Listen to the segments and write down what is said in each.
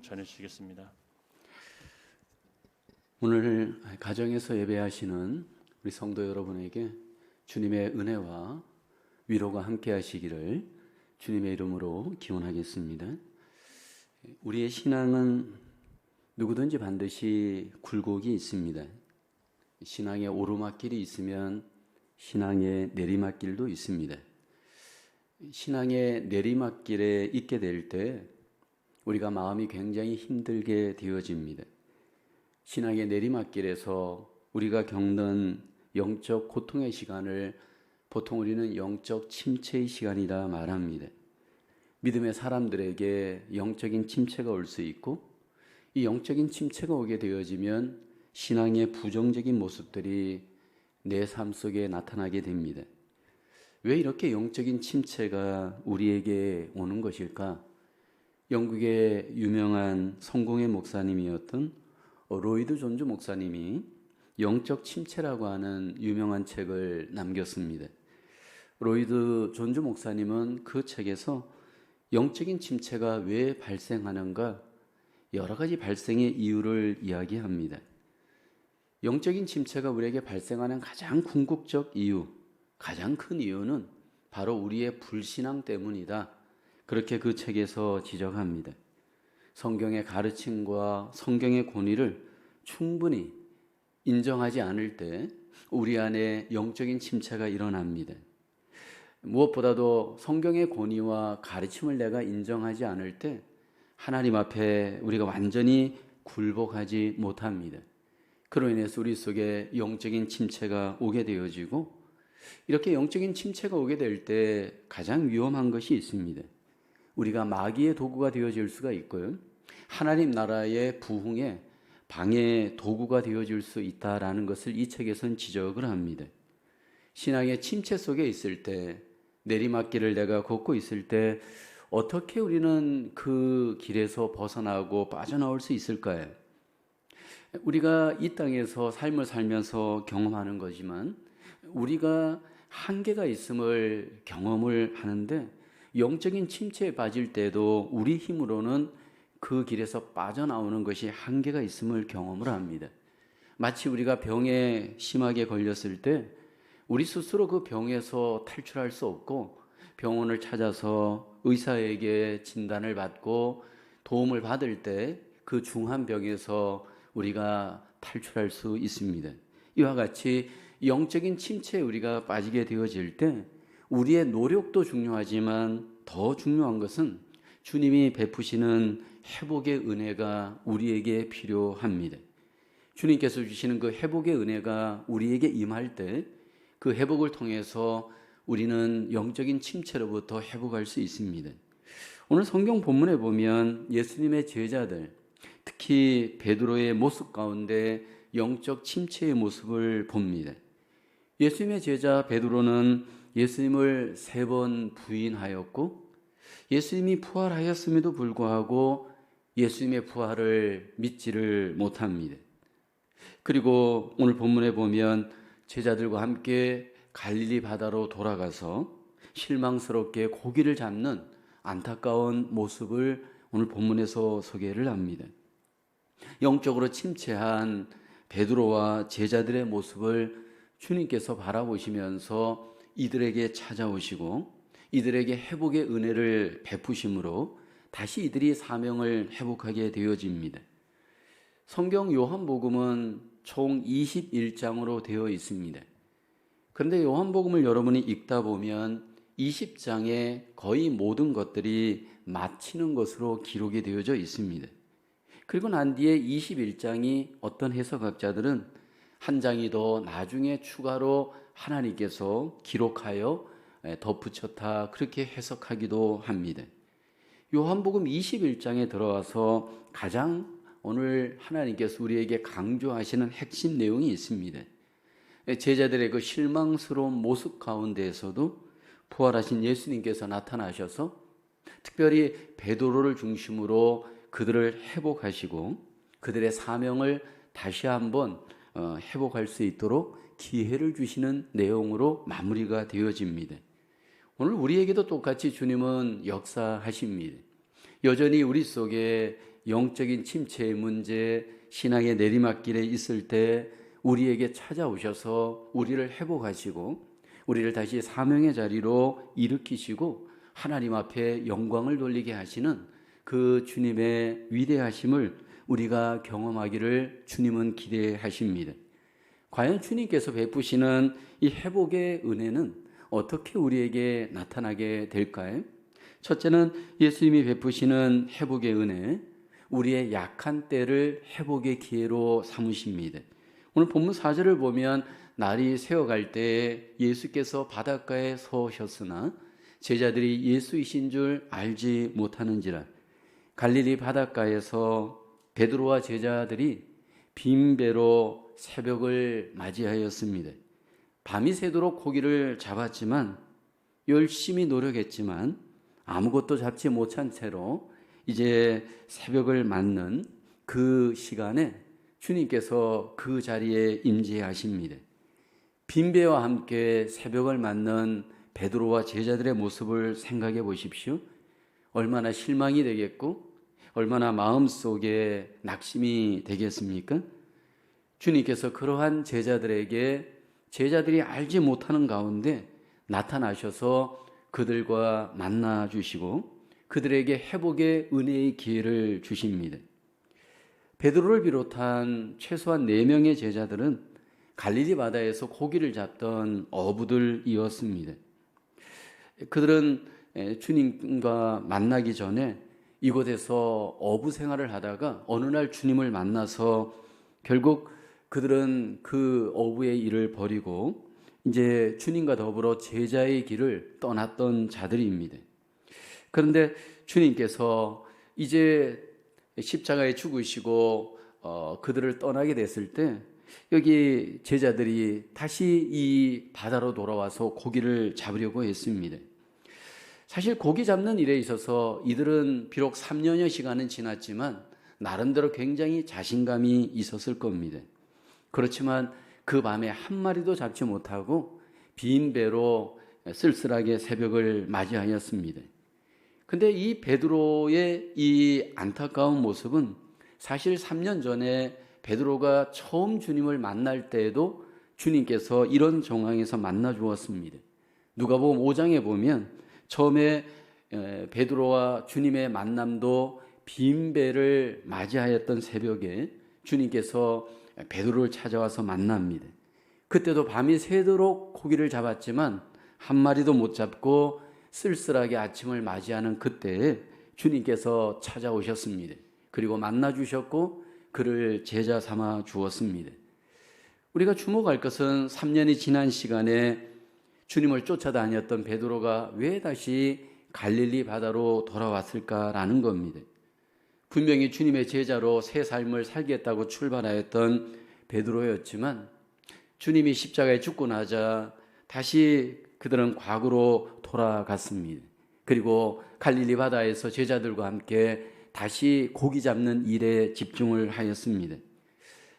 전해 주시겠습니다. 오늘 가정에서 예배하시는 우리 성도 여러분에게 주님의 은혜와 위로가 함께 하시기를 주님의 이름으로 기원하겠습니다. 우리의 신앙은 누구든지 반드시 굴곡이 있습니다. 신앙의 오르막길이 있으면 신앙의 내리막길도 있습니다. 신앙의 내리막길에 있게 될 때 우리가 마음이 굉장히 힘들게 되어집니다. 신앙의 내리막길에서 우리가 겪는 영적 고통의 시간을 보통 우리는 영적 침체의 시간이라 말합니다. 믿음의 사람들에게 영적인 침체가 올 수 있고, 이 영적인 침체가 오게 되어지면 신앙의 부정적인 모습들이 내 삶 속에 나타나게 됩니다. 왜 이렇게 영적인 침체가 우리에게 오는 것일까? 영국의 유명한 성공의 목사님이었던 로이드 존즈 목사님이 영적 침체라고 하는 유명한 책을 남겼습니다. 로이드 존즈 목사님은 그 책에서 영적인 침체가 왜 발생하는가 여러 가지 발생의 이유를 이야기합니다. 영적인 침체가 우리에게 발생하는 가장 궁극적 이유, 가장 큰 이유는 바로 우리의 불신앙 때문이다. 그렇게 그 책에서 지적합니다. 성경의 가르침과 성경의 권위를 충분히 인정하지 않을 때 우리 안에 영적인 침체가 일어납니다. 무엇보다도 성경의 권위와 가르침을 내가 인정하지 않을 때 하나님 앞에 우리가 완전히 굴복하지 못합니다. 그로 인해서 우리 속에 영적인 침체가 오게 되어지고, 이렇게 영적인 침체가 오게 될 때 가장 위험한 것이 있습니다. 우리가 마귀의 도구가 되어질 수가 있고요, 하나님 나라의 부흥의 방해 도구가 되어질 수 있다라는 것을 이 책에서는 지적을 합니다. 신앙의 침체 속에 있을 때, 내리막길을 내가 걷고 있을 때 어떻게 우리는 그 길에서 벗어나고 빠져나올 수 있을까요? 우리가 이 땅에서 삶을 살면서 경험하는 거지만 우리가 한계가 있음을 경험을 하는데, 영적인 침체에 빠질 때도 우리 힘으로는 그 길에서 빠져나오는 것이 한계가 있음을 경험을 합니다. 마치 우리가 병에 심하게 걸렸을 때 우리 스스로 그 병에서 탈출할 수 없고 병원을 찾아서 의사에게 진단을 받고 도움을 받을 때 그 중한 병에서 우리가 탈출할 수 있습니다. 이와 같이 영적인 침체에 우리가 빠지게 되어질 때 우리의 노력도 중요하지만 더 중요한 것은 주님이 베푸시는 회복의 은혜가 우리에게 필요합니다. 주님께서 주시는 그 회복의 은혜가 우리에게 임할 때 그 회복을 통해서 우리는 영적인 침체로부터 회복할 수 있습니다. 오늘 성경 본문에 보면 예수님의 제자들, 특히 베드로의 모습 가운데 영적 침체의 모습을 봅니다. 예수님의 제자 베드로는 예수님을 3번 부인하였고, 예수님이 부활하였음에도 불구하고 예수님의 부활을 믿지를 못합니다. 그리고 오늘 본문에 보면 제자들과 함께 갈릴리 바다로 돌아가서 실망스럽게 고기를 잡는 안타까운 모습을 오늘 본문에서 소개를 합니다. 영적으로 침체한 베드로와 제자들의 모습을 주님께서 바라보시면서 이들에게 찾아오시고 이들에게 회복의 은혜를 베푸심으로 다시 이들이 사명을 회복하게 되어집니다. 성경 요한복음은 총 21장으로 되어 있습니다. 그런데 요한복음을 여러분이 읽다 보면 20장에 거의 모든 것들이 마치는 것으로 기록이 되어져 있습니다. 그리고 난 뒤에 21장이 어떤 해석학자들은 한 장이 더 나중에 추가로 하나님께서 기록하여 덧붙였다, 그렇게 해석하기도 합니다. 요한복음 21장에 들어와서 가장 오늘 하나님께서 우리에게 강조하시는 핵심 내용이 있습니다. 제자들의 그 실망스러운 모습 가운데에서도 부활하신 예수님께서 나타나셔서 특별히 베드로를 중심으로 그들을 회복하시고 그들의 사명을 다시 한번 회복할 수 있도록 기회를 주시는 내용으로 마무리가 되어집니다. 오늘 우리에게도 똑같이 주님은 역사하십니다. 여전히 우리 속에 영적인 침체의 문제, 신앙의 내리막길에 있을 때 우리에게 찾아오셔서 우리를 회복하시고 우리를 다시 사명의 자리로 일으키시고 하나님 앞에 영광을 돌리게 하시는 그 주님의 위대하심을 우리가 경험하기를 주님은 기대하십니다. 과연 주님께서 베푸시는 이 회복의 은혜는 어떻게 우리에게 나타나게 될까요? 첫째는 예수님이 베푸시는 회복의 은혜, 우리의 약한 때를 회복의 기회로 삼으십니다. 오늘 본문 4절을 보면 날이 새어갈 때에 예수께서 바닷가에 서셨으나 제자들이 예수이신 줄 알지 못하는지라. 갈릴리 바닷가에서 베드로와 제자들이 빈 배로 새벽을 맞이하였습니다. 밤이 새도록 고기를 잡았지만 열심히 노력했지만 아무것도 잡지 못한 채로 이제 새벽을 맞는 그 시간에 주님께서 그 자리에 임재하십니다. 빈 배와 함께 새벽을 맞는 베드로와 제자들의 모습을 생각해 보십시오. 얼마나 실망이 되겠고 얼마나 마음속에 낙심이 되겠습니까? 주님께서 그러한 제자들에게 제자들이 알지 못하는 가운데 나타나셔서 그들과 만나 주시고 그들에게 회복의 은혜의 기회를 주십니다. 베드로를 비롯한 최소한 4명의 제자들은 갈릴리 바다에서 고기를 잡던 어부들이었습니다. 그들은 주님과 만나기 전에 이곳에서 어부 생활을 하다가 어느 날 주님을 만나서 결국 그들은 그 어부의 일을 버리고 이제 주님과 더불어 제자의 길을 떠났던 자들입니다. 그런데 주님께서 이제 십자가에 죽으시고 그들을 떠나게 됐을 때 여기 제자들이 다시 이 바다로 돌아와서 고기를 잡으려고 했습니다. 사실 고기 잡는 일에 있어서 이들은 비록 3년여 시간은 지났지만 나름대로 굉장히 자신감이 있었을 겁니다. 그렇지만 그 밤에 한 마리도 잡지 못하고 빈 배로 쓸쓸하게 새벽을 맞이하였습니다. 근데 이 베드로의 이 안타까운 모습은 사실 3년 전에 베드로가 처음 주님을 만날 때에도 주님께서 이런 정황에서 만나 주었습니다. 누가복음 5장에 보면 처음에 베드로와 주님의 만남도 빈 배를 맞이하였던 새벽에 주님께서 베드로를 찾아와서 만납니다. 그때도 밤이 새도록 고기를 잡았지만 한 마리도 못 잡고 쓸쓸하게 아침을 맞이하는 그때에 주님께서 찾아오셨습니다. 그리고 만나 주셨고 그를 제자 삼아 주었습니다. 우리가 주목할 것은 3년이 지난 시간에 주님을 쫓아다녔던 베드로가 왜 다시 갈릴리 바다로 돌아왔을까라는 겁니다. 분명히 주님의 제자로 새 삶을 살겠다고 출발하였던 베드로였지만 주님이 십자가에 죽고 나자 다시 그들은 과거로 돌아갔습니다. 그리고 갈릴리 바다에서 제자들과 함께 다시 고기 잡는 일에 집중을 하였습니다.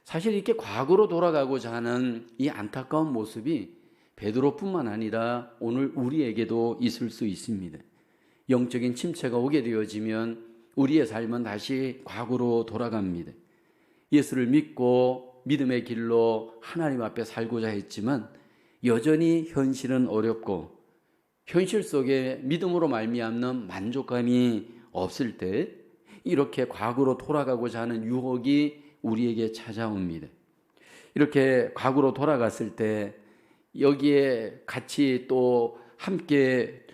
사실 이렇게 과거로 돌아가고자 하는 이 안타까운 모습이 베드로뿐만 아니라 오늘 우리에게도 있을 수 있습니다. 영적인 침체가 오게 되어지면 우리의 삶은 다시 과거로 돌아갑니다. 예수를 믿고 믿음의 길로 하나님 앞에 살고자 했지만 여전히 현실은 어렵고 현실 속에 믿음으로 말미암는 만족감이 없을 때 이렇게 과거로 돌아가고자 하는 유혹이 우리에게 찾아옵니다. 이렇게 과거로 돌아갔을 때 여기에 같이 또 함께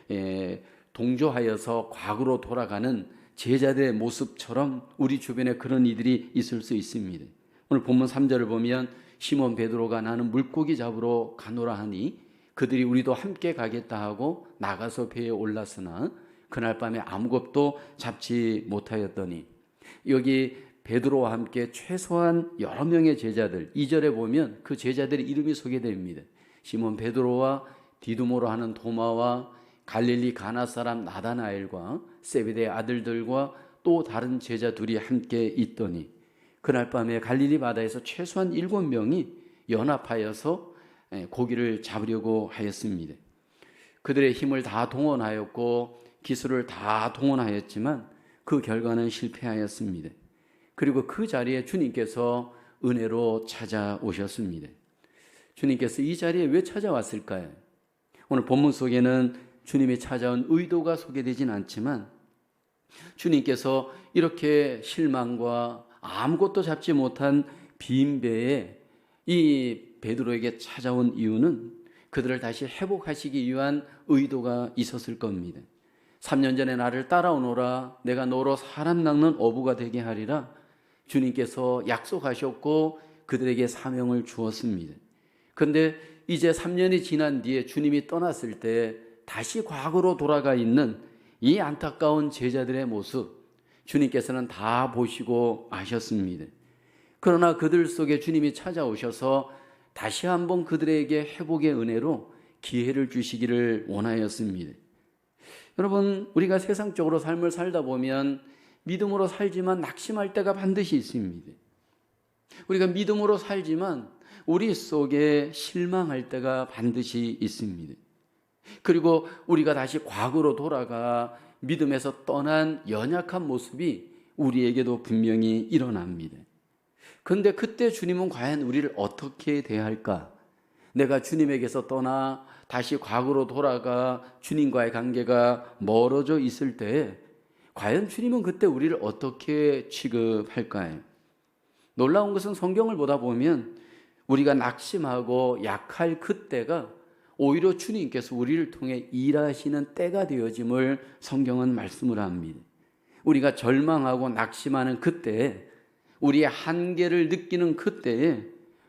동조하여서 과거로 돌아가는 제자들의 모습처럼 우리 주변에 그런 이들이 있을 수 있습니다. 오늘 본문 3절을 보면 시몬 베드로가 나는 물고기 잡으러 가노라 하니 그들이 우리도 함께 가겠다 하고 나가서 배에 올랐으나 그날 밤에 아무것도 잡지 못하였더니 여기 베드로와 함께 최소한 여러 명의 제자들 2절에 보면 그 제자들의 이름이 소개됩니다. 시몬 베드로와 디두모로 하는 도마와 갈릴리 가나 사람 나다나엘과 세베대의 아들들과 또 다른 제자 둘이 함께 있더니 그날 밤에 갈릴리 바다에서 최소한 7명이 연합하여서 고기를 잡으려고 하였습니다. 그들의 힘을 다 동원하였고 기술을 다 동원하였지만 그 결과는 실패하였습니다. 그리고 그 자리에 주님께서 은혜로 찾아오셨습니다. 주님께서 이 자리에 왜 찾아왔을까요? 오늘 본문 속에는 주님이 찾아온 의도가 소개되진 않지만 주님께서 이렇게 실망과 아무것도 잡지 못한 빈 배에 이 베드로에게 찾아온 이유는 그들을 다시 회복하시기 위한 의도가 있었을 겁니다. 3년 전에 나를 따라오너라, 내가 너로 사람 낚는 어부가 되게 하리라 주님께서 약속하셨고 그들에게 사명을 주었습니다. 그런데 이제 3년이 지난 뒤에 주님이 떠났을 때 다시 과거로 돌아가 있는 이 안타까운 제자들의 모습, 주님께서는 다 보시고 아셨습니다. 그러나 그들 속에 주님이 찾아오셔서 다시 한번 그들에게 회복의 은혜로 기회를 주시기를 원하였습니다. 여러분, 우리가 세상적으로 삶을 살다 보면 믿음으로 살지만 낙심할 때가 반드시 있습니다. 우리가 믿음으로 살지만 우리 속에 실망할 때가 반드시 있습니다. 그리고 우리가 다시 과거로 돌아가 믿음에서 떠난 연약한 모습이 우리에게도 분명히 일어납니다. 그런데 그때 주님은 과연 우리를 어떻게 대할까? 내가 주님에게서 떠나 다시 과거로 돌아가 주님과의 관계가 멀어져 있을 때 과연 주님은 그때 우리를 어떻게 취급할까요? 놀라운 것은 성경을 보다 보면 우리가 낙심하고 약할 그때가 오히려 주님께서 우리를 통해 일하시는 때가 되어짐을 성경은 말씀을 합니다. 우리가 절망하고 낙심하는 그때에, 우리의 한계를 느끼는 그때에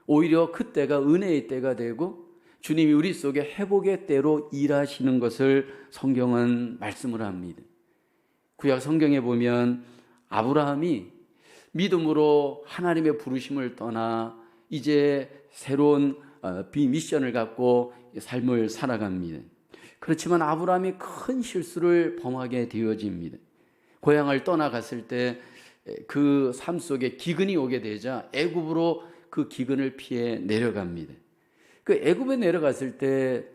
오히려 그때가 은혜의 때가 되고 주님이 우리 속에 회복의 때로 일하시는 것을 성경은 말씀을 합니다. 구약 성경에 보면 아브라함이 믿음으로 하나님의 부르심을 떠나 이제 새로운 미션을 갖고 삶을 살아갑니다. 그렇지만 아브라함이 큰 실수를 범하게 되어집니다. 고향을 떠나갔을 때 그 삶 속에 기근이 오게 되자 애굽으로 그 기근을 피해 내려갑니다. 그 애굽에 내려갔을 때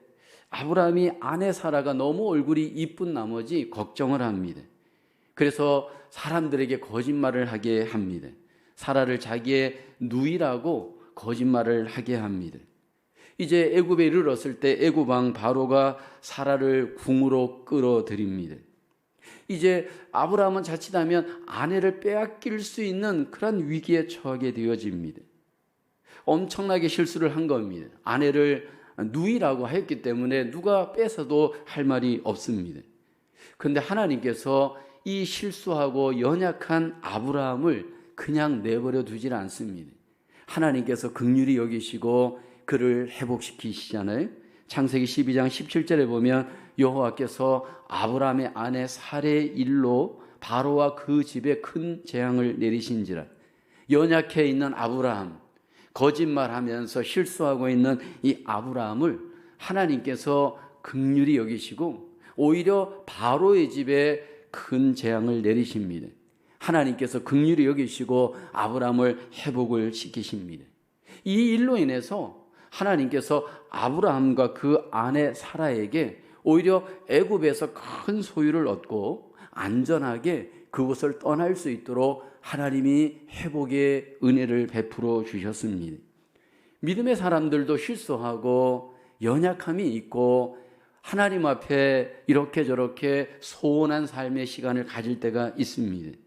아브라함이 아내 사라가 너무 얼굴이 이쁜 나머지 걱정을 합니다. 그래서 사람들에게 거짓말을 하게 합니다. 사라를 자기의 누이라고 거짓말을 하게 합니다. 이제 애굽에 이르렀을 때 애굽 왕 바로가 사라를 궁으로 끌어들입니다. 이제 아브라함은 자칫하면 아내를 빼앗길 수 있는 그런 위기에 처하게 되어집니다. 엄청나게 실수를 한 겁니다. 아내를 누이라고 했기 때문에 누가 뺏어도 할 말이 없습니다. 그런데 하나님께서 이 실수하고 연약한 아브라함을 그냥 내버려 두질 않습니다. 하나님께서 긍휼히 여기시고 그를 회복시키시잖아요. 창세기 12장 17절에 보면 여호와께서 아브라함의 아내 사레의 일로 바로와 그 집에 큰 재앙을 내리신지라. 연약해 있는 아브라함, 거짓말하면서 실수하고 있는 이 아브라함을 하나님께서 긍휼히 여기시고 오히려 바로의 집에 큰 재앙을 내리십니다. 하나님께서 긍휼히 여기시고 아브라함을 회복을 시키십니다. 이 일로 인해서 하나님께서 아브라함과 그 아내 사라에게 오히려 애굽에서 큰 소유를 얻고 안전하게 그곳을 떠날 수 있도록 하나님이 회복의 은혜를 베풀어 주셨습니다. 믿음의 사람들도 실수하고 연약함이 있고 하나님 앞에 이렇게 저렇게 소원한 삶의 시간을 가질 때가 있습니다.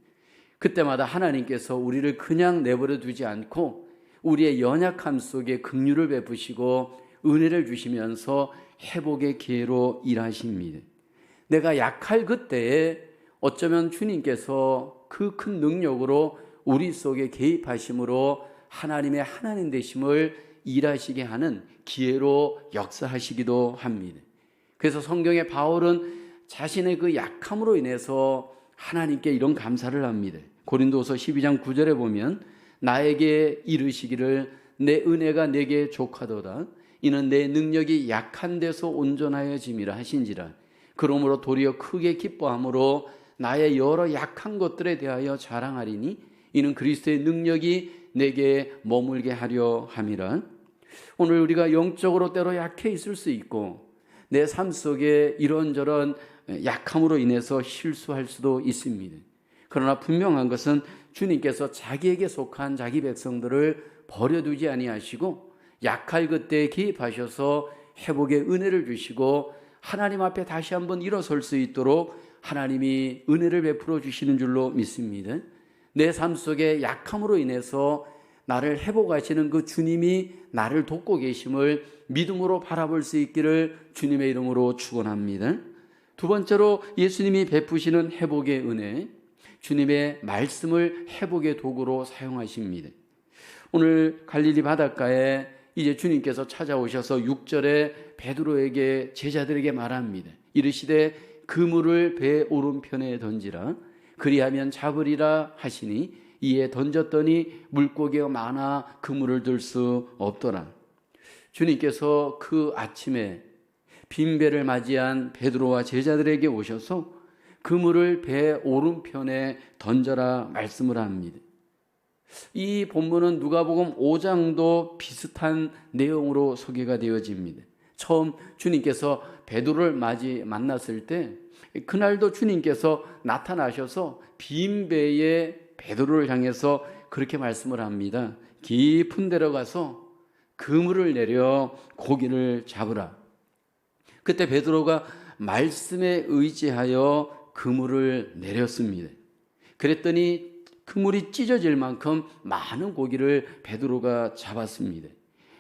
그때마다 하나님께서 우리를 그냥 내버려 두지 않고 우리의 연약함 속에 긍휼을 베푸시고 은혜를 주시면서 회복의 기회로 일하십니다. 내가 약할 그때에 어쩌면 주님께서 그 큰 능력으로 우리 속에 개입하심으로 하나님의 하나님 되심을 일하시게 하는 기회로 역사하시기도 합니다. 그래서 성경의 바울은 자신의 그 약함으로 인해서 하나님께 이런 감사를 합니다. 고린도서 12장 9절에 보면 나에게 이르시기를 내 은혜가 내게 족하도다. 이는 내 능력이 약한 데서 온전하여짐이라 하신지라. 그러므로 도리어 크게 기뻐함으로 나의 여러 약한 것들에 대하여 자랑하리니 이는 그리스도의 능력이 내게 머물게 하려 함이라. 오늘 우리가 영적으로 때로 약해 있을 수 있고 내 삶 속에 이런저런 약함으로 인해서 실수할 수도 있습니다. 그러나 분명한 것은 주님께서 자기에게 속한 자기 백성들을 버려두지 아니하시고 약할 그때에 개입하셔서 회복의 은혜를 주시고 하나님 앞에 다시 한번 일어설 수 있도록 하나님이 은혜를 베풀어 주시는 줄로 믿습니다. 내 삶 속에 약함으로 인해서 나를 회복하시는 그 주님이 나를 돕고 계심을 믿음으로 바라볼 수 있기를 주님의 이름으로 축원합니다. 두 번째로 예수님이 베푸시는 회복의 은혜, 주님의 말씀을 회복의 도구로 사용하십니다. 오늘 갈릴리 바닷가에 이제 주님께서 찾아오셔서 6절에 베드로에게 제자들에게 말합니다. 이르시되 그물을 배 오른편에 던지라 그리하면 잡으리라 하시니 이에 던졌더니 물고기가 많아 그물을 들 수 없더라. 주님께서 그 아침에 빈 배를 맞이한 베드로와 제자들에게 오셔서 그물을 배 오른편에 던져라 말씀을 합니다. 이 본문은 누가복음 5장도 비슷한 내용으로 소개가 되어집니다. 처음 주님께서 베드로를 만났을 때 그날도 주님께서 나타나셔서 빈 배에 베드로를 향해서 그렇게 말씀을 합니다. 깊은 데로 가서 그물을 내려 고기를 잡으라. 그때 베드로가 말씀에 의지하여 그물을 내렸습니다. 그랬더니 그물이 찢어질 만큼 많은 고기를 베드로가 잡았습니다.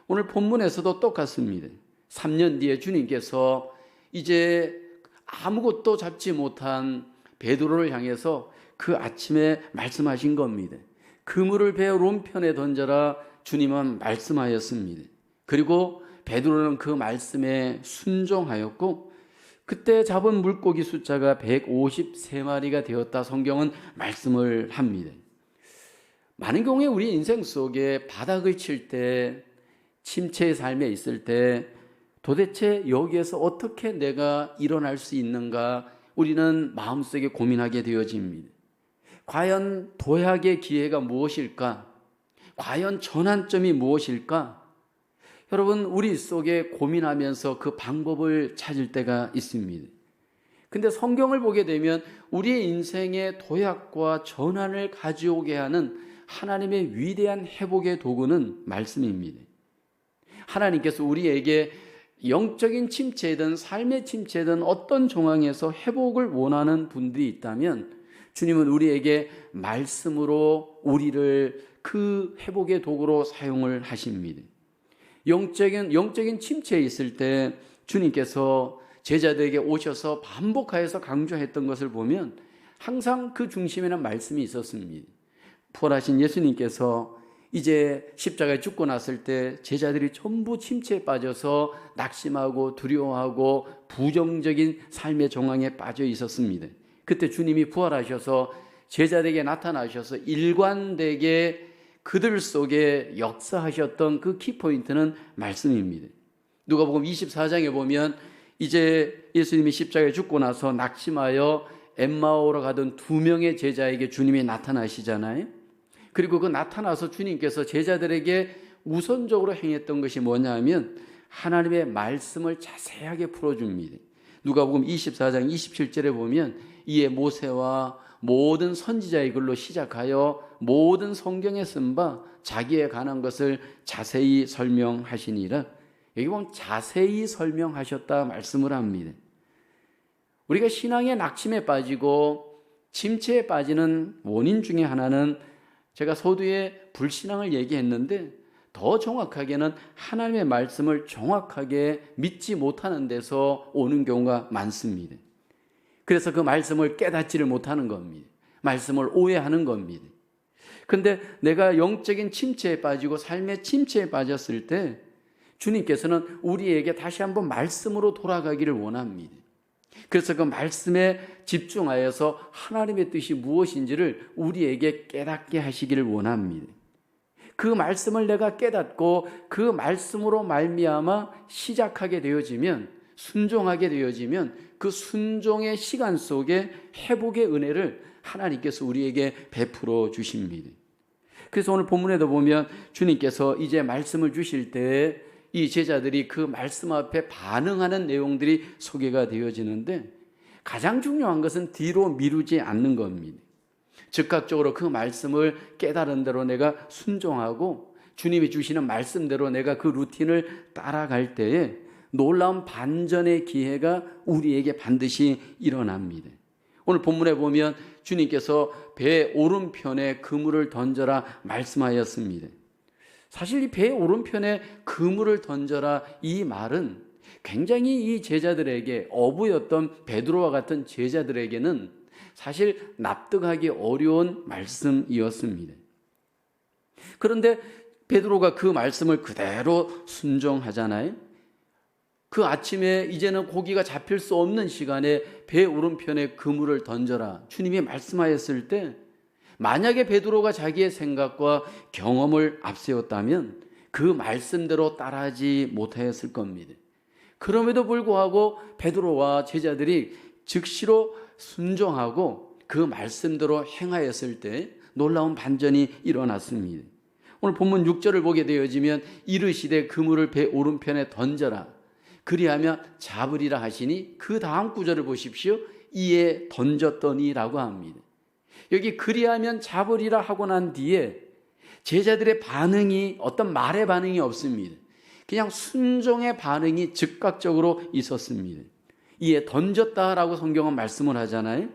오늘 본문에서도 똑같습니다. 3년 뒤에 주님께서 이제 아무것도 잡지 못한 베드로를 향해서 그 아침에 말씀하신 겁니다. 그물을 배 오른편에 던져라 주님은 말씀하였습니다. 그리고 베드로는 그 말씀에 순종하였고 그때 잡은 물고기 숫자가 153마리가 되었다 성경은 말씀을 합니다. 많은 경우에 우리 인생 속에 바닥을 칠 때, 침체의 삶에 있을 때 도대체 여기에서 어떻게 내가 일어날 수 있는가 우리는 마음속에 고민하게 되어집니다. 과연 도약의 기회가 무엇일까? 과연 전환점이 무엇일까? 여러분 우리 속에 고민하면서 그 방법을 찾을 때가 있습니다. 근데 성경을 보게 되면 우리의 인생의 도약과 전환을 가져오게 하는 하나님의 위대한 회복의 도구는 말씀입니다. 하나님께서 우리에게 영적인 침체든 삶의 침체든 어떤 정황에서 회복을 원하는 분들이 있다면 주님은 우리에게 말씀으로 우리를 그 회복의 도구로 사용을 하십니다. 영적인 침체에 있을 때 주님께서 제자들에게 오셔서 반복하여서 강조했던 것을 보면 항상 그 중심에는 말씀이 있었습니다. 부활하신 예수님께서 이제 십자가에 죽고 났을 때 제자들이 전부 침체에 빠져서 낙심하고 두려워하고 부정적인 삶의 정황에 빠져 있었습니다. 그때 주님이 부활하셔서 제자들에게 나타나셔서 일관되게 그들 속에 역사하셨던 그 키포인트는 말씀입니다. 누가복음 24장에 보면 이제 예수님이 십자가에 죽고 나서 낙심하여 엠마오로 가던 2명의 제자에게 주님이 나타나시잖아요. 그리고 그 나타나서 주님께서 제자들에게 우선적으로 행했던 것이 뭐냐 하면 하나님의 말씀을 자세하게 풀어줍니다. 누가복음 24장 27절에 보면 이에 모세와 모든 선지자의 글로 시작하여 모든 성경에 쓴 바 자기에 관한 것을 자세히 설명하시니라. 여기 보면 자세히 설명하셨다 말씀을 합니다. 우리가 신앙의 낙심에 빠지고 침체에 빠지는 원인 중에 하나는 제가 서두에 불신앙을 얘기했는데 더 정확하게는 하나님의 말씀을 정확하게 믿지 못하는 데서 오는 경우가 많습니다. 그래서 그 말씀을 깨닫지를 못하는 겁니다. 말씀을 오해하는 겁니다. 그런데 내가 영적인 침체에 빠지고 삶의 침체에 빠졌을 때 주님께서는 우리에게 다시 한번 말씀으로 돌아가기를 원합니다. 그래서 그 말씀에 집중하여서 하나님의 뜻이 무엇인지를 우리에게 깨닫게 하시기를 원합니다. 그 말씀을 내가 깨닫고 그 말씀으로 말미암아 시작하게 되어지면 순종하게 되어지면 그 순종의 시간 속에 회복의 은혜를 하나님께서 우리에게 베풀어 주십니다. 그래서 오늘 본문에도 보면 주님께서 이제 말씀을 주실 때 이 제자들이 그 말씀 앞에 반응하는 내용들이 소개가 되어지는데 가장 중요한 것은 뒤로 미루지 않는 겁니다. 즉각적으로 그 말씀을 깨달은 대로 내가 순종하고 주님이 주시는 말씀대로 내가 그 루틴을 따라갈 때에 놀라운 반전의 기회가 우리에게 반드시 일어납니다. 오늘 본문에 보면 주님께서 배 오른편에 그물을 던져라 말씀하였습니다. 사실 이 배 오른편에 그물을 던져라 이 말은 굉장히 이 제자들에게, 어부였던 베드로와 같은 제자들에게는 사실 납득하기 어려운 말씀이었습니다. 그런데 베드로가 그 말씀을 그대로 순종하잖아요. 그 아침에 이제는 고기가 잡힐 수 없는 시간에 배 오른편에 그물을 던져라 주님이 말씀하였을 때, 만약에 베드로가 자기의 생각과 경험을 앞세웠다면 그 말씀대로 따라하지 못하였을 겁니다. 그럼에도 불구하고 베드로와 제자들이 즉시로 순종하고 그 말씀대로 행하였을 때 놀라운 반전이 일어났습니다. 오늘 본문 6절을 보게 되어지면 이르시되 그물을 배 오른편에 던져라 그리하면 잡으리라 하시니, 그 다음 구절을 보십시오. 이에 던졌더니라고 합니다. 여기 그리하면 잡으리라 하고 난 뒤에 제자들의 반응이, 어떤 말의 반응이 없습니다. 그냥 순종의 반응이 즉각적으로 있었습니다. 이에 던졌다라고 성경은 말씀을 하잖아요.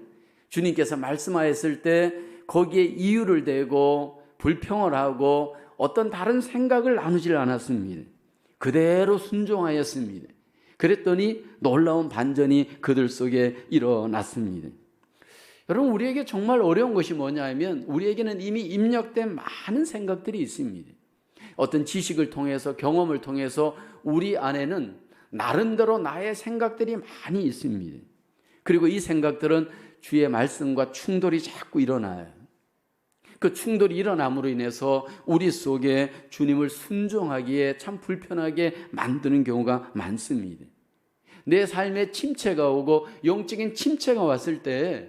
주님께서 말씀하였을 때 거기에 이유를 대고 불평을 하고 어떤 다른 생각을 나누질 않았습니다. 그대로 순종하였습니다. 그랬더니 놀라운 반전이 그들 속에 일어났습니다. 여러분, 우리에게 정말 어려운 것이 뭐냐 하면, 우리에게는 이미 입력된 많은 생각들이 있습니다. 어떤 지식을 통해서, 경험을 통해서 우리 안에는 나름대로 나의 생각들이 많이 있습니다. 그리고 이 생각들은 주의 말씀과 충돌이 자꾸 일어나요. 그 충돌이 일어남으로 인해서 우리 속에 주님을 순종하기에 참 불편하게 만드는 경우가 많습니다. 내 삶에 침체가 오고 영적인 침체가 왔을 때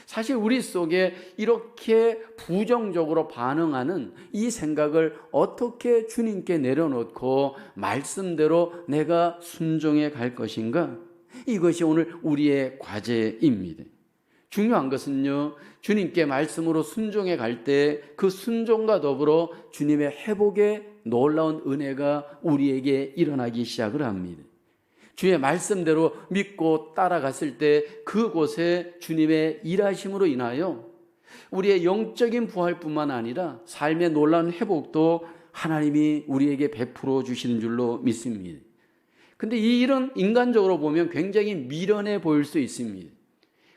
사실 우리 속에 이렇게 부정적으로 반응하는 이 생각을 어떻게 주님께 내려놓고 말씀대로 내가 순종해 갈 것인가? 이것이 오늘 우리의 과제입니다. 중요한 것은요, 주님께 말씀으로 순종해 갈 때 그 순종과 더불어 주님의 회복의 놀라운 은혜가 우리에게 일어나기 시작을 합니다. 주의 말씀대로 믿고 따라갔을 때 그곳에 주님의 일하심으로 인하여 우리의 영적인 부활뿐만 아니라 삶의 놀라운 회복도 하나님이 우리에게 베풀어 주시는 줄로 믿습니다. 근데 이 일은 인간적으로 보면 굉장히 미련해 보일 수 있습니다.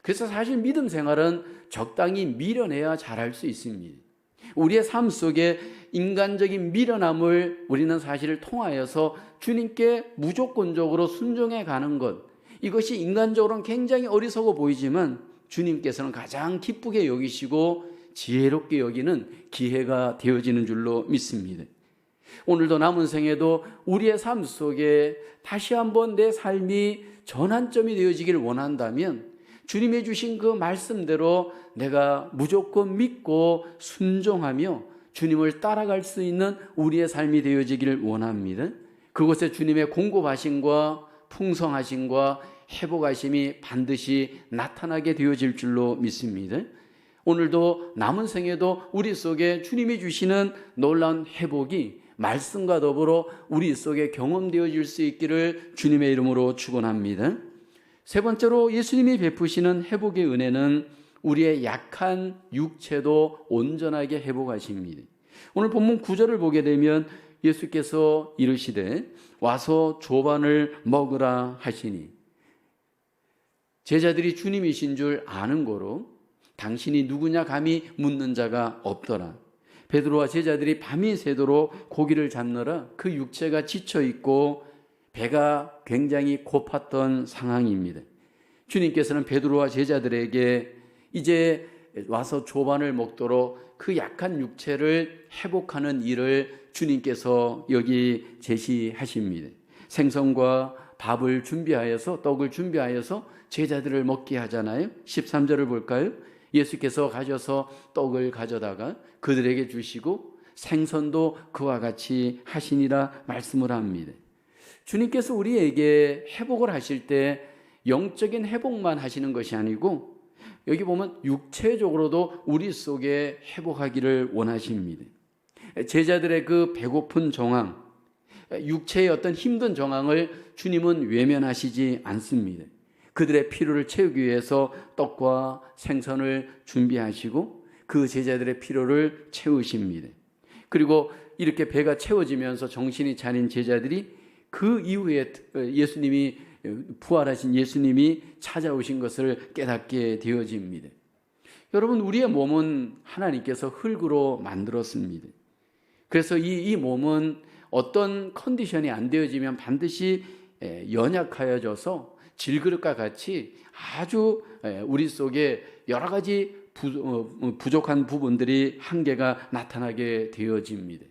그래서 사실 믿음 생활은 적당히 미련해야 잘할 수 있습니다. 우리의 삶 속에 인간적인 미련함을 우리는 사실을 통하여서 주님께 무조건적으로 순종해 가는 것, 이것이 인간적으로는 굉장히 어리석어 보이지만 주님께서는 가장 기쁘게 여기시고 지혜롭게 여기는 기회가 되어지는 줄로 믿습니다. 오늘도 남은 생에도 우리의 삶 속에 다시 한번 내 삶이 전환점이 되어지기를 원한다면 주님이 주신 그 말씀대로 내가 무조건 믿고 순종하며 주님을 따라갈 수 있는 우리의 삶이 되어지기를 원합니다. 그곳에 주님의 공급하심과 풍성하심과 회복하심이 반드시 나타나게 되어질 줄로 믿습니다. 오늘도 남은 생에도 우리 속에 주님이 주시는 놀라운 회복이 말씀과 더불어 우리 속에 경험되어질 수 있기를 주님의 이름으로 축원합니다. 세 번째로 예수님이 베푸시는 회복의 은혜는 우리의 약한 육체도 온전하게 회복하십니다. 오늘 본문 9절을 보게 되면 예수께서 이르시되 와서 조반을 먹으라 하시니, 제자들이 주님이신 줄 아는 거로 당신이 누구냐 감히 묻는 자가 없더라. 베드로와 제자들이 밤이 새도록 고기를 잡느라 그 육체가 지쳐있고 배가 굉장히 고팠던 상황입니다. 주님께서는 베드로와 제자들에게 이제 와서 조반을 먹도록 그 약한 육체를 회복하는 일을 주님께서 여기 제시하십니다. 생선과 밥을 준비하여서, 떡을 준비하여서 제자들을 먹게 하잖아요. 13절을 볼까요? 예수께서 가셔서 떡을 가져다가 그들에게 주시고 생선도 그와 같이 하시니라 말씀을 합니다. 주님께서 우리에게 회복을 하실 때 영적인 회복만 하시는 것이 아니고 여기 보면 육체적으로도 우리 속에 회복하기를 원하십니다. 제자들의 그 배고픈 정황, 육체의 어떤 힘든 정황을 주님은 외면하시지 않습니다. 그들의 필요를 채우기 위해서 떡과 생선을 준비하시고 그 제자들의 필요를 채우십니다. 그리고 이렇게 배가 채워지면서 정신이 차린 제자들이 그 이후에 예수님이 부활하신 예수님이 찾아오신 것을 깨닫게 되어집니다. 여러분, 우리의 몸은 하나님께서 흙으로 만들었습니다. 그래서 이 몸은 어떤 컨디션이 안 되어지면 반드시 연약하여져서 질그릇과 같이 아주 우리 속에 여러 가지 부족한 부분들이 한계가 나타나게 되어집니다.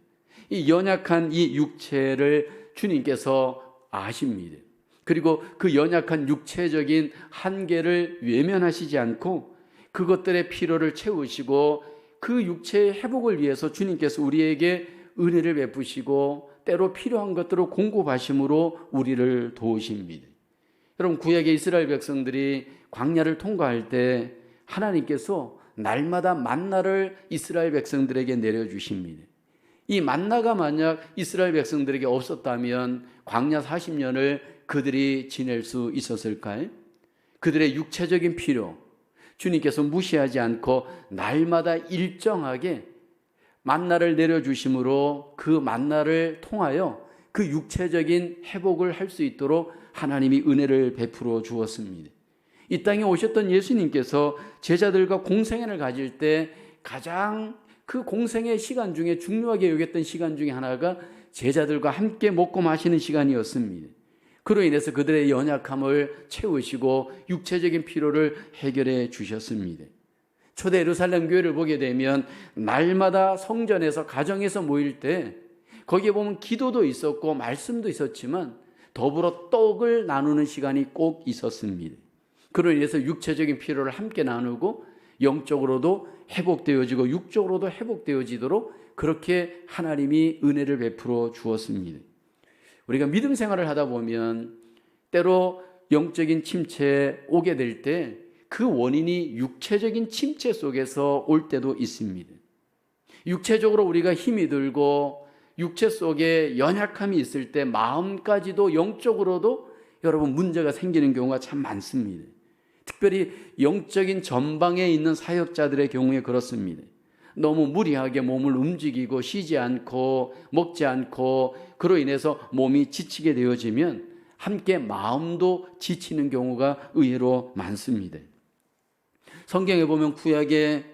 이 연약한 이 육체를 주님께서 아십니다. 그리고 그 연약한 육체적인 한계를 외면하시지 않고 그것들의 필요를 채우시고 그 육체의 회복을 위해서 주님께서 우리에게 은혜를 베푸시고 때로 필요한 것들을 공급하심으로 우리를 도우십니다. 여러분, 구약의 이스라엘 백성들이 광야를 통과할 때 하나님께서 날마다 만나를 이스라엘 백성들에게 내려주십니다. 이 만나가 만약 이스라엘 백성들에게 없었다면 광야 40년을 그들이 지낼 수 있었을까요? 그들의 육체적인 필요, 주님께서 무시하지 않고 날마다 일정하게 만나를 내려주심으로 그 만나를 통하여 그 육체적인 회복을 할 수 있도록 하나님이 은혜를 베풀어 주었습니다. 이 땅에 오셨던 예수님께서 제자들과 공생애를 가질 때 가장 그 공생의 시간 중에 중요하게 여겼던 시간 중에 하나가 제자들과 함께 먹고 마시는 시간이었습니다. 그로 인해서 그들의 연약함을 채우시고 육체적인 필요를 해결해 주셨습니다. 초대 예루살렘 교회를 보게 되면 날마다 성전에서 가정에서 모일 때 거기에 보면 기도도 있었고 말씀도 있었지만 더불어 떡을 나누는 시간이 꼭 있었습니다. 그로 인해서 육체적인 필요를 함께 나누고 영적으로도 회복되어지고 육적으로도 회복되어지도록 그렇게 하나님이 은혜를 베풀어 주었습니다. 우리가 믿음 생활을 하다 보면 때로 영적인 침체에 오게 될 때 그 원인이 육체적인 침체 속에서 올 때도 있습니다. 육체적으로 우리가 힘이 들고 육체 속에 연약함이 있을 때 마음까지도 영적으로도 여러분 문제가 생기는 경우가 참 많습니다. 특별히 영적인 전방에 있는 사역자들의 경우에 그렇습니다. 너무 무리하게 몸을 움직이고 쉬지 않고 먹지 않고 그로 인해서 몸이 지치게 되어지면 함께 마음도 지치는 경우가 의외로 많습니다. 성경에 보면 구약의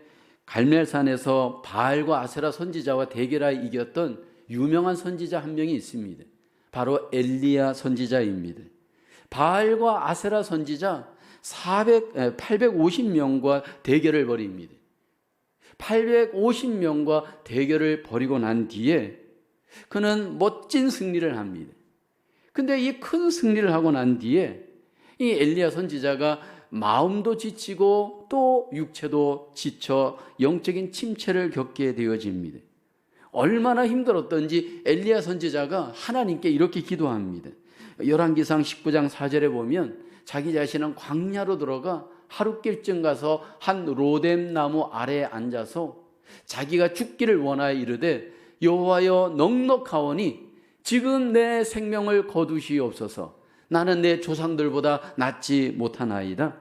갈멜산에서 바알과 아세라 선지자와 대결하여 이겼던 유명한 선지자 한 명이 있습니다. 바로 엘리야 선지자입니다. 바알과 아세라 선지자 850명과 대결을 벌입니다. 850명과 대결을 벌이고 난 뒤에 그는 멋진 승리를 합니다. 근데 이 큰 승리를 하고 난 뒤에 이 엘리야 선지자가 마음도 지치고 또 육체도 지쳐 영적인 침체를 겪게 되어집니다. 얼마나 힘들었던지 엘리야 선지자가 하나님께 이렇게 기도합니다. 열왕기상 19장 4절에 보면 자기 자신은 광야로 들어가 하룻길쯤 가서 한 로뎀 나무 아래에 앉아서 자기가 죽기를 원하여 이르되 여호와여 넉넉하오니 지금 내 생명을 거두시옵소서. 나는 내 조상들보다 낫지 못하나이다.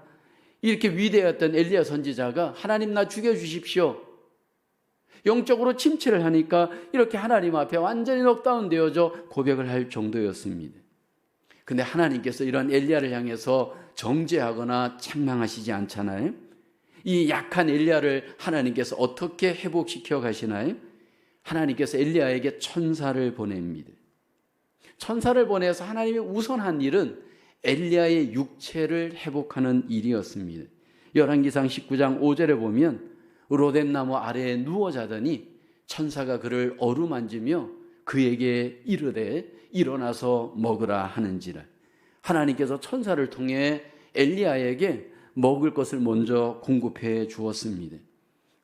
이렇게 위대했던 엘리야 선지자가 하나님 나 죽여주십시오. 영적으로 침체를 하니까 이렇게 하나님 앞에 완전히 넉다운 되어져 고백을 할 정도였습니다. 근데 하나님께서 이런 엘리야를 향해서 정죄하거나 책망하시지 않잖아요. 이 약한 엘리야를 하나님께서 어떻게 회복시켜 가시나요? 하나님께서 엘리야에게 천사를 보냅니다. 천사를 보내서 하나님이 우선한 일은 엘리야의 육체를 회복하는 일이었습니다. 열왕기상 19장 5절에 보면 로뎀 나무 아래에 누워 자더니 천사가 그를 어루만지며 그에게 이르되 일어나서 먹으라 하는지라. 하나님께서 천사를 통해 엘리야에게 먹을 것을 먼저 공급해 주었습니다.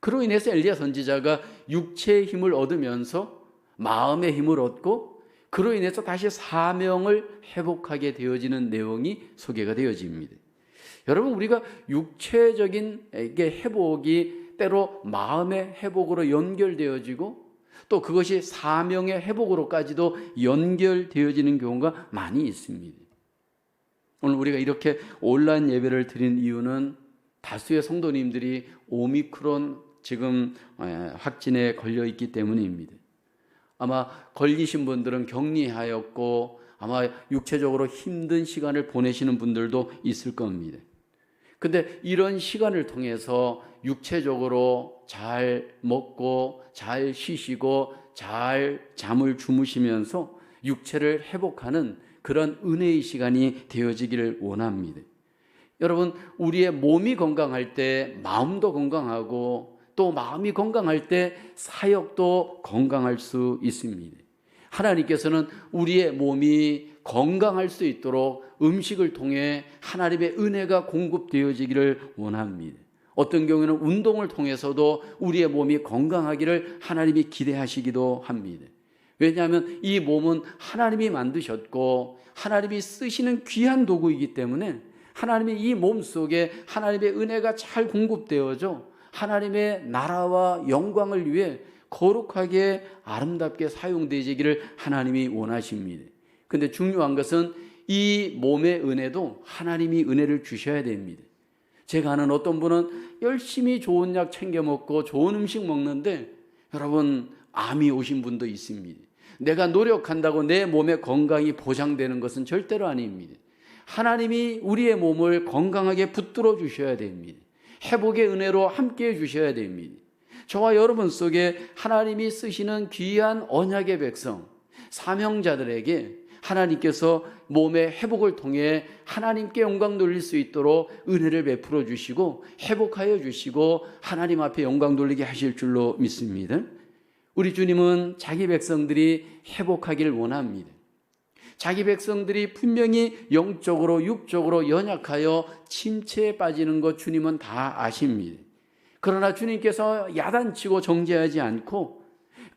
그로 인해서 엘리야 선지자가 육체의 힘을 얻으면서 마음의 힘을 얻고 그로 인해서 다시 사명을 회복하게 되어지는 내용이 소개가 되어집니다. 여러분, 우리가 육체적인 회복이 때로 마음의 회복으로 연결되어지고 또 그것이 사명의 회복으로까지도 연결되어지는 경우가 많이 있습니다. 오늘 우리가 이렇게 온라인 예배를 드린 이유는 다수의 성도님들이 오미크론 지금 확진에 걸려 있기 때문입니다. 아마 걸리신 분들은 격리하였고 아마 육체적으로 힘든 시간을 보내시는 분들도 있을 겁니다. 근데 이런 시간을 통해서 육체적으로 잘 먹고 잘 쉬시고 잘 잠을 주무시면서 육체를 회복하는 그런 은혜의 시간이 되어지기를 원합니다. 여러분, 우리의 몸이 건강할 때 마음도 건강하고 또 마음이 건강할 때 사역도 건강할 수 있습니다. 하나님께서는 우리의 몸이 건강할 수 있도록 음식을 통해 하나님의 은혜가 공급되어지기를 원합니다. 어떤 경우에는 운동을 통해서도 우리의 몸이 건강하기를 하나님이 기대하시기도 합니다. 왜냐하면 이 몸은 하나님이 만드셨고 하나님이 쓰시는 귀한 도구이기 때문에 하나님이 이 몸 속에 하나님의 은혜가 잘 공급되어져 하나님의 나라와 영광을 위해 거룩하게 아름답게 사용되기를 하나님이 원하십니다. 근데 중요한 것은 이 몸의 은혜도 하나님이 은혜를 주셔야 됩니다. 제가 아는 어떤 분은 열심히 좋은 약 챙겨 먹고 좋은 음식 먹는데 여러분, 암이 오신 분도 있습니다. 내가 노력한다고 내 몸의 건강이 보장되는 것은 절대로 아닙니다. 하나님이 우리의 몸을 건강하게 붙들어 주셔야 됩니다. 회복의 은혜로 함께 해 주셔야 됩니다. 저와 여러분 속에 하나님이 쓰시는 귀한 언약의 백성, 사명자들에게 하나님께서 몸의 회복을 통해 하나님께 영광 돌릴 수 있도록 은혜를 베풀어 주시고 회복하여 주시고 하나님 앞에 영광 돌리게 하실 줄로 믿습니다. 우리 주님은 자기 백성들이 회복하기를 원합니다. 자기 백성들이 분명히 영적으로 육적으로 연약하여 침체에 빠지는 것 주님은 다 아십니다. 그러나 주님께서 야단치고 정죄하지 않고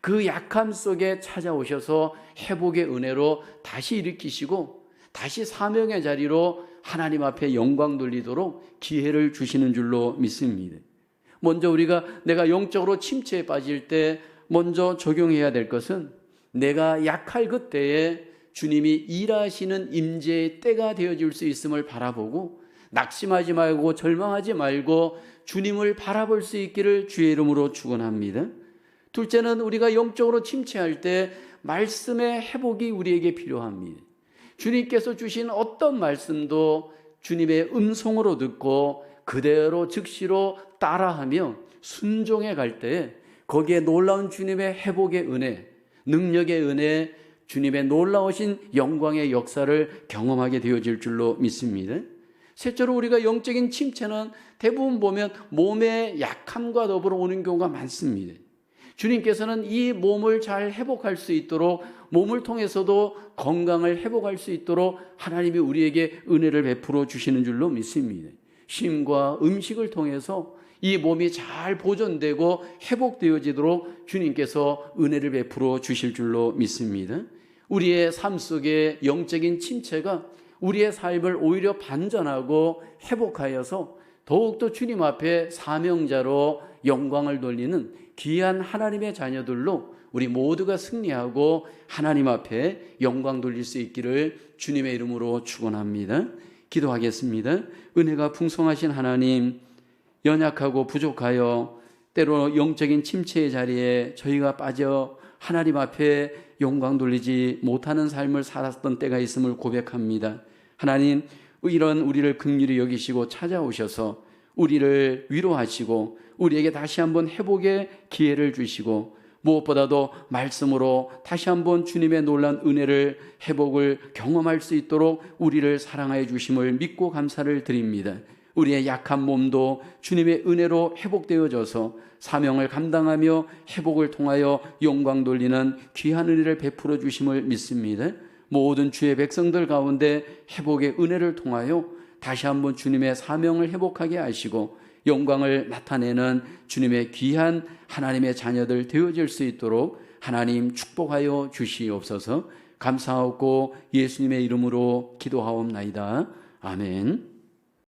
그 약함 속에 찾아오셔서 회복의 은혜로 다시 일으키시고 다시 사명의 자리로 하나님 앞에 영광 돌리도록 기회를 주시는 줄로 믿습니다. 먼저 우리가 내가 영적으로 침체에 빠질 때 먼저 적용해야 될 것은 내가 약할 그때에 주님이 일하시는 임재의 때가 되어질 수 있음을 바라보고 낙심하지 말고 절망하지 말고 주님을 바라볼 수 있기를 주의 이름으로 축원합니다. 둘째는 우리가 영적으로 침체할 때 말씀의 회복이 우리에게 필요합니다. 주님께서 주신 어떤 말씀도 주님의 음성으로 듣고 그대로 즉시로 따라하며 순종해 갈 때 거기에 놀라운 주님의 회복의 은혜, 능력의 은혜, 주님의 놀라우신 영광의 역사를 경험하게 되어질 줄로 믿습니다. 셋째로 우리가 영적인 침체는 대부분 보면 몸의 약함과 더불어 오는 경우가 많습니다. 주님께서는 이 몸을 잘 회복할 수 있도록 몸을 통해서도 건강을 회복할 수 있도록 하나님이 우리에게 은혜를 베풀어 주시는 줄로 믿습니다. 쉼과 음식을 통해서 이 몸이 잘 보존되고 회복되어지도록 주님께서 은혜를 베풀어 주실 줄로 믿습니다. 우리의 삶 속에 영적인 침체가 우리의 삶을 오히려 반전하고 회복하여서 더욱더 주님 앞에 사명자로 영광을 돌리는 귀한 하나님의 자녀들로 우리 모두가 승리하고 하나님 앞에 영광 돌릴 수 있기를 주님의 이름으로 축원합니다. 기도하겠습니다. 은혜가 풍성하신 하나님, 연약하고 부족하여 때로 영적인 침체의 자리에 저희가 빠져 하나님 앞에 영광 돌리지 못하는 삶을 살았던 때가 있음을 고백합니다. 하나님, 이런 우리를 긍휼히 여기시고 찾아오셔서 우리를 위로하시고 우리에게 다시 한번 회복의 기회를 주시고 무엇보다도 말씀으로 다시 한번 주님의 놀란 은혜를 회복을 경험할 수 있도록 우리를 사랑하여 주심을 믿고 감사를 드립니다. 우리의 약한 몸도 주님의 은혜로 회복되어져서 사명을 감당하며 회복을 통하여 영광 돌리는 귀한 은혜를 베풀어 주심을 믿습니다. 모든 주의 백성들 가운데 회복의 은혜를 통하여 다시 한번 주님의 사명을 회복하게 하시고 영광을 나타내는 주님의 귀한 하나님의 자녀들 되어질 수 있도록 하나님 축복하여 주시옵소서. 감사하고 예수님의 이름으로 기도하옵나이다. 아멘.